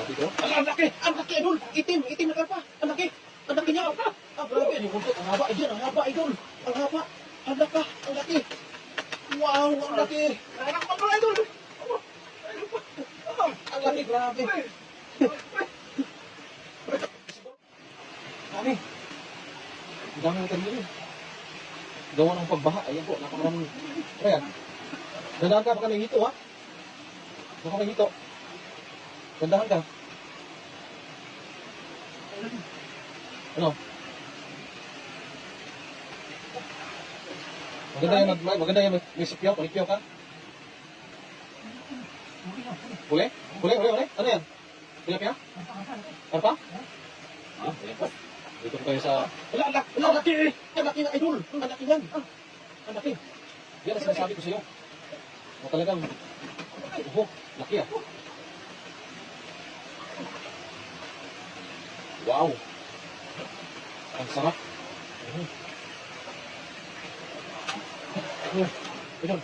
Dito. Ang laki! Ang laki, idol! Itim na karpa! Ang laki! Ang laki niya! Grabe! Ang buntot! Ang haba! Ayan! Ang haba, idol! Ang haba! Ang laki! Ang laki! Wow! Ang laki! Anak pa pala, idol! Ang laki! Grabe! Dami! Ang dami ng kanili. Gawa ng pagbaha. Ayan po, napakaraming. Ayan. Dandahan ka, baka may hito, ha? Baka may hito. Dandahan ka. Ano? Maganda yan, may sikyaw, palikyaw ka. Huli? Ano yan? Tilapia? Karpa? Ayan po. Dito po tayo sa... Ang laki! Ang laki na, idol! Ang laki yan! Ang laki! Yan ang sinasabi ko sa iyo. O talagang... laki ah. Wow! Ang sarap! Idol!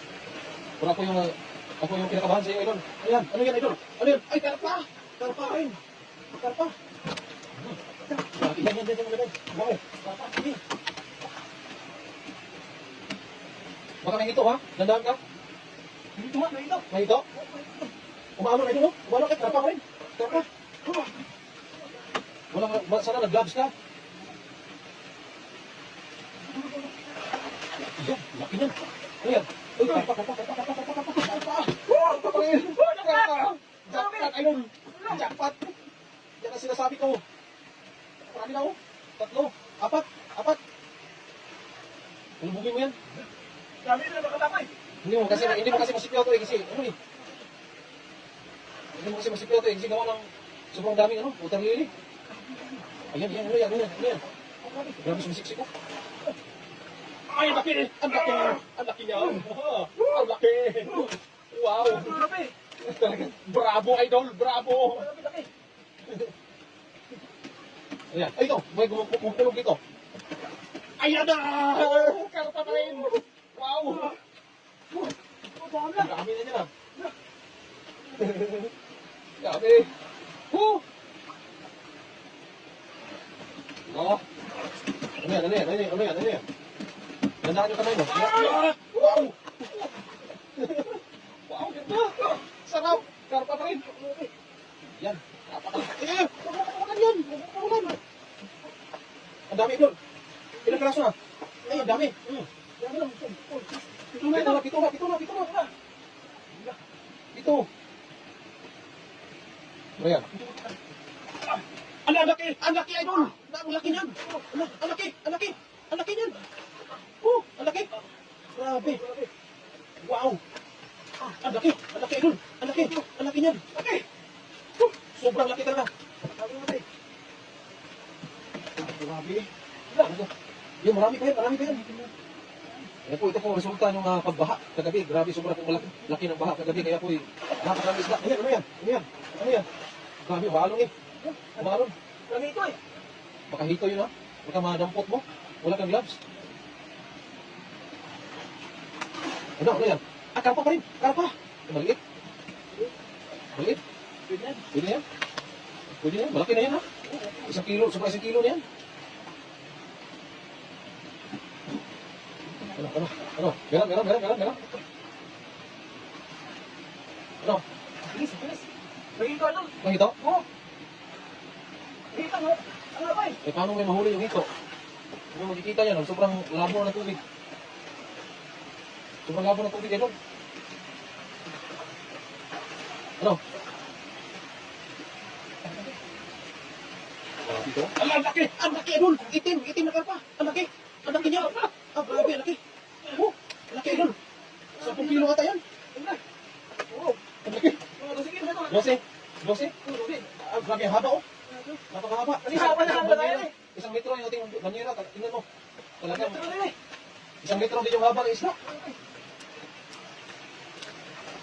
Pero ako yung pinakabahan sa iyo, idol. Ayan! Ano yan, idol? Ano yan? Ay, karpa! Karpa rin! Karpa! Yan. Wow! Karpa! Sige! Baka may hito, ha? Dandahan ka? May hito? Umano na ito, no? Umano ka? Karpa rin! Karpa! Sana nag-gloves ka? Yan, laki yan. Ano yan? Uy, karpa. Jackpot, idol. Jackpot. Yan ang sinasabi ko. Marami na, oh. 3, 4. Tulubugin mo yan. Dami na nakatapay. Hindi mo kasi masipyaw to eh. Kasi, ano eh. Hindi mo kasi masipyaw to eh. Kasi gawa ng sobrang daming, water lily. Ayan, ano yan. Grabe sumisiksik ko. Ay, ang laki niya. Ang laki. Wow. Bravo, idol. Bravo. Ayan. Ay, ito. May gumulog dito. Ayan na. Karpa pa rin. Wow. Ang dami na niya. Dami. Oo. Ano yan? Gandaan yung kamay mo. Wow! Wow, ganda! Sarap! Karpa pa rin. Yan. Pakulan yan. Ang dami doon. Ilang karaso na? Ay, ang dami. Pito na. Ito. Ano yan? Ang laki, idol! Ang laki niyan! Ang laki niyan! Ang laki! Grabe! Wow! Ang laki, idol! Ang laki niyan! Sobrang laki talaga! Grabe! Yan, marami pa yan! Ito po, resulta ng pagbaha kagabi. Grabe, sobrang laki ng baha kagabi. Kaya po, napakaraming isda. Ano yan? Grabe, balong eh. Balong. Dami ito eh. Baka hito yun, ha? Baka madampot mo. Wala kang gloves. Ano yan? Karpa pa rin. Karpa. Maliit. Pwede yan. Malaki na yan, ha? 1 kilo. Sobrang 1 kilo na yan. Ano? Meron. Ano? Bilis. May ito ano? Ang hito? Oo. Ito no? Ano ba eh? Eh, paano may mahuli yung hito? Hindi mo makikita yan, sobrang labo ng tubig. Ito. Ano? Dito? Ang laki, idol! Itim na karpa! Ang laki niya! Grabe, ang laki! Ang laki, idol! 10 kilo ata yan! Oo. Ang laki! Sige, ito. 12? Grabe, ang haba, oh! Napakahaba! Haba na tayo eh. 1 metro yung ating banyera, tingnan mo. Talagang Ito na eh. 1 metro din yung haba ng isla.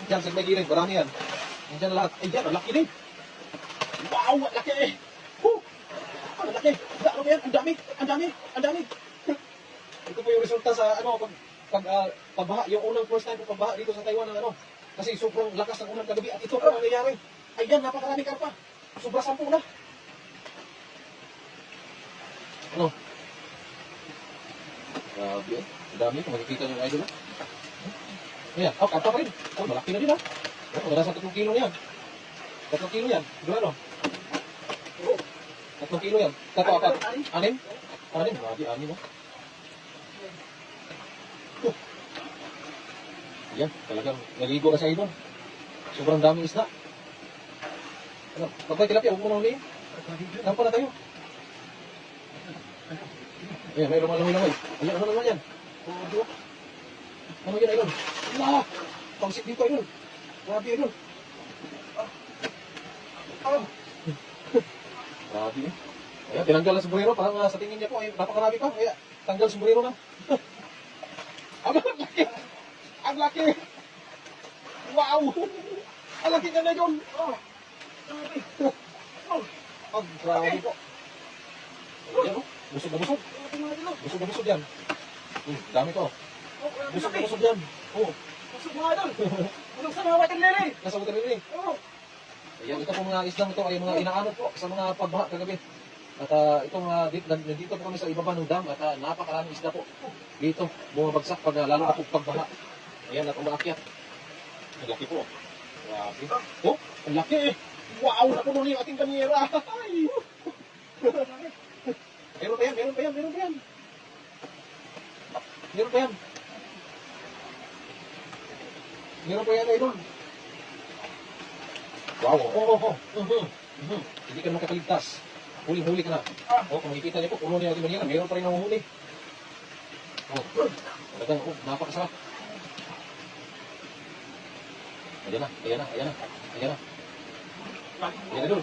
Diyan, sa may gilid, marami yan. Diyan na lahat. Ay, diyan, ang laki din. Wow, ang laki! Ang laki! Ano ba yan? Ang dami! Ito po yung resulta sa, pagbaha. Yung unang first time pagbaha dito sa Taiwan ng Kasi sobrang lakas ng unang kagabi. At ito po nangyayari. Ayan, napakarami karpa. sobra 10 na. Ano? Grabe eh. Ang dami kung makikita niyo yung idol. Ayan, oh, karpa pa rin. Oh, malaki na din ha. Oh, nasa 3 kilo na yan. 3 kilo yan. Diba ano? Oh, 3 kilo yan. 4. 6? 6? Grabe, 6 no? Ayan, talagang naligo na sa idol. Sobrang daming isda. Ano, pagkay tilapia, huwag mo na huliin. Nampa na tayo. Ayan, may lumalangoy-langoy. Ayan, ano naman yan? Ano yan, idol? Wala! Pangsik dito, idol. Grabe, idol. Grabe eh. Ayan, tinanggal ang sombrero. Parang sa tingin niya po, ay napakarami pa. Kaya, tanggal sombrero na. Ang laki! Ang laki! Wow! Ang laki ka na yun! Ang grabe po. Ayan o, busog na busog. Busog na busog yan. Dami to. Busog na busog yan. Oo. Busog mga idol. Busog sa mga waterlily. Nasa waterlily. Oo. Ayan, ito po mga islang ito ay mga inaanod po sa mga pagbaha kagabi. At itong nandito po kami sa ibaba ng dam at napakaraming isda po. Dito, bumabagsak pag lalo na po pagbaha. Ayan, at umaakyat. Ang laki po. Grabe. Oh, ang laki eh. Wow, napuno na yung ating banyera. Ay! Meron pa yan, meron pa yan, meron pa yan. Meron pa yan. Meron pa yan, idol. Wow, Hindi ka makakaligtas. Huling-huli ka na. Oh, kung makikita niyo po, puno niya yung banyera, meron pa rin nanguhuli. Oh, talagang, napakasarap. Ayan na, ayan na, ayan na, ayan na. Ayan na, idol.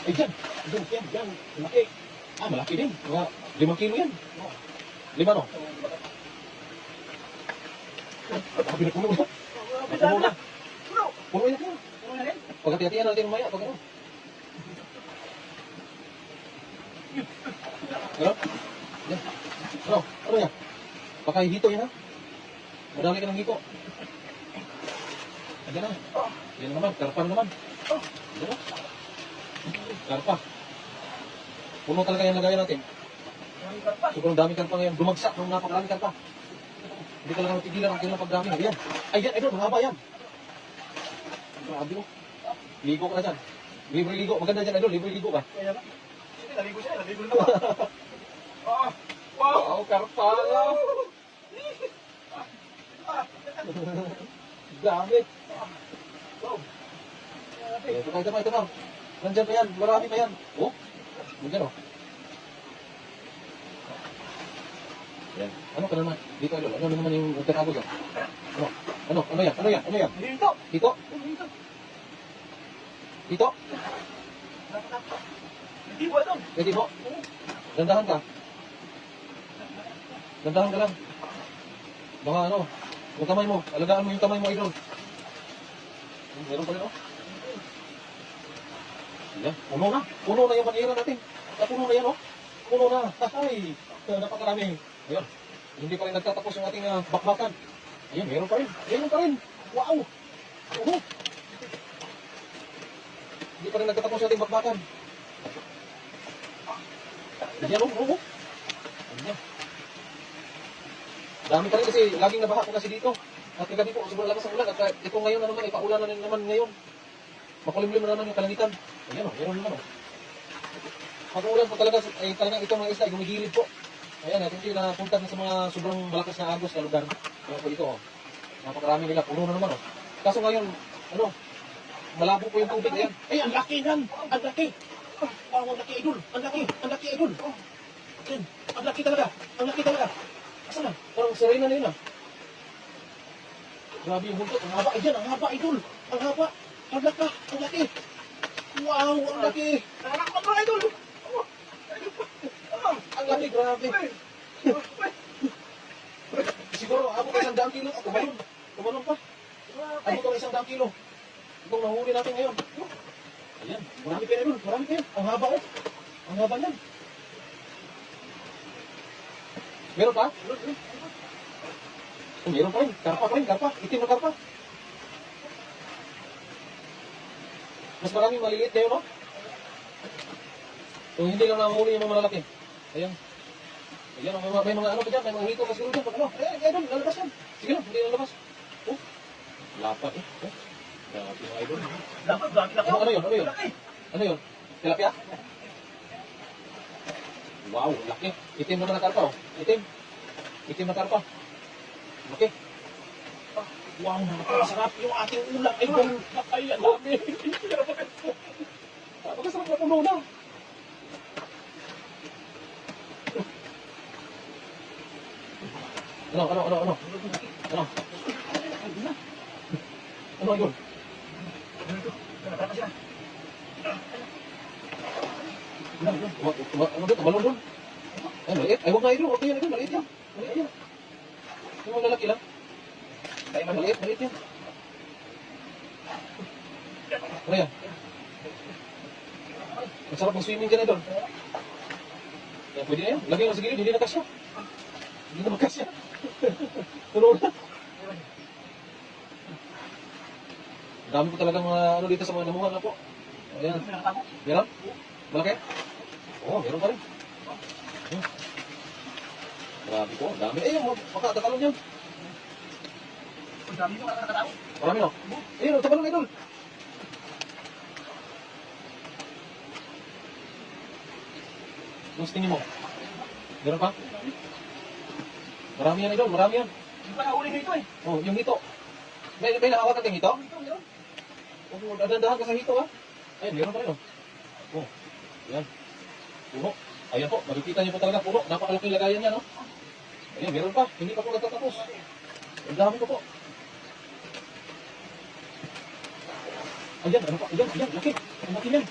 Ay, dyan. Idol, yan. Malaki. Malaki din. Mga 5 kilo yan. 5 no? Sabi na puno na. Puno na. Puno na yan. Pagkatiyatiyan natin maya. Pag ano. Ano? Yan. Ano? Ano yan? Baka hito yan ha? Madali ka ng hito. Ayan na. Yan naman. Karpa na naman. Ayan na. Karpa. Puno talaga yung lagayan natin. Sobrang daming karpa ngayon. Dumagsak nung napakaraming karpa. Hindi ka lang matigilan ang kanilang pagdami. Ayan. Ayan, idol. Mahaba yan. Grabe mo. Ligo ka na dyan. Libre ligo. Maganda dyan, idol. Libre ligo ka. Sige, naligo siya. Naligo na ba? Wow, karpa. Gamit. Ito pa. Nandyan pa yan. Marami pa yan. Oh. Nandyan oh. Yan. Ano ka naman? Dito, idol. Ano naman yung nagtatago dyan? Ano? Ano yan? Dito. Dito? Dito? Hindi ba ito? Pwede mo? Dandahan ka. Dandahan ka lang. Baka ano, yung kamay mo. Alagaan mo yung kamay mo, idol. Meron pa rin, oh. Ayan, puno na yung banyera natin. Puno na yan, oh. Puno na. Ay, napakarami. Ayan, hindi pa rin nagtatapos yung ating bakbakan. Ayan, meron pa rin. Wow! Hindi pa rin nagtatapos yung ating bakbakan. Ayan, oh. Ayan. Dami pa rin kasi laging nabaha po kasi dito. At kagabi po, sobrang lakas ang ulan. At ito ngayon na naman, ipaulan na naman ngayon. Makulimlim na naman yung kalangitan. Ayan o, meron naman o. Pag-ulan po talaga, ay talagang itong mga isla ay gumigilid po. Ayan, ito yung napunta na sa mga sobrang malakas na agos na lugar. Ayan po ito o. Napakarami nila, puno na naman o. Kaso ngayon, ano, malabo po yung tubig. Ayan. Ay, ang laki yan! Ang laki! Ang laki, idol! Ang laki, idol! Ayan, ang laki talaga! Asa na? Parang sirena na yun ah. Grabe yung buntot. Ang haba. Ayan, ang haba, idol. Ang haba. Ang laki. Wow, ang laki. Anak ko mga idol. Ang laki, grabe. Siguro, abot ka 100 kilo. Tumalon pa. Abot ka 100 kilo. Itong nahuli natin ngayon. Ayan, marami pa yun. Ang haba oh. Ang haba yan. Meron pa? Meron pa rin. Karpa. Itim na karpa. Mas maraming maliliit kayo, no? Kung hindi lang nahuli yung mga malalaki. Ayan. Ayan, may mga ano pa dyan, may mga hito pa siguro dyan. Pag ano, eh, idol, lalabas yan. Sige lang, hindi lalabas. Oh, lapad eh. Oh, grabe mga idol. Dapat laki laki. Ano yun? Ano yun? Laki. Ano yun? Tilapia? Wow, laki. Itim naman na karpa oh. Itim. Itim na karpa. Laki. Wow, napakasarap yung ating ulam. Ay, ang dami. Napakasarap na puno na. Ano? Ano? Ano yun? Ano doon? Balon doon? Ay, maliit. Ay, huwag na idol. Okay yan, idol. Maliit yan. Maliit yan. Yung mga lalaki lang. Ay, maliit yan. Ano yan? Ang sarap mag-swimming dyan, idol. Yan, pwede na yan. Lagay lang sa gilid, hindi na kasya. Hindi na magkasya. Tulog na. Dami ko talagang mga ano dito sa mga namuhan na po. Ayan. Meron? Malaki? Oo, meron pa rin. Grabe po, dami. Eh, makatakalon yan. Ang dami yung nakakatao. Marami no? Ayun, takalon idol. Mas tingin mo? Meron pa? Marami yan idol, marami yan. Hindi pa nahuli dito eh. Oh, yung hito. May nakawat natin hito? Ito, meron. Oh, dadandahan ka sa hito ha. Ayun, meron pa rin oh. Oh, yan. Puno. Ayan po, makikita niyo po talaga puno. Napakalaking lagayan niya no. Ayun, meron pa. Hindi pa po nagtatapos. Ang dami ko po. Ayan, ano pa? Ayan, laki. Ang laki niyan.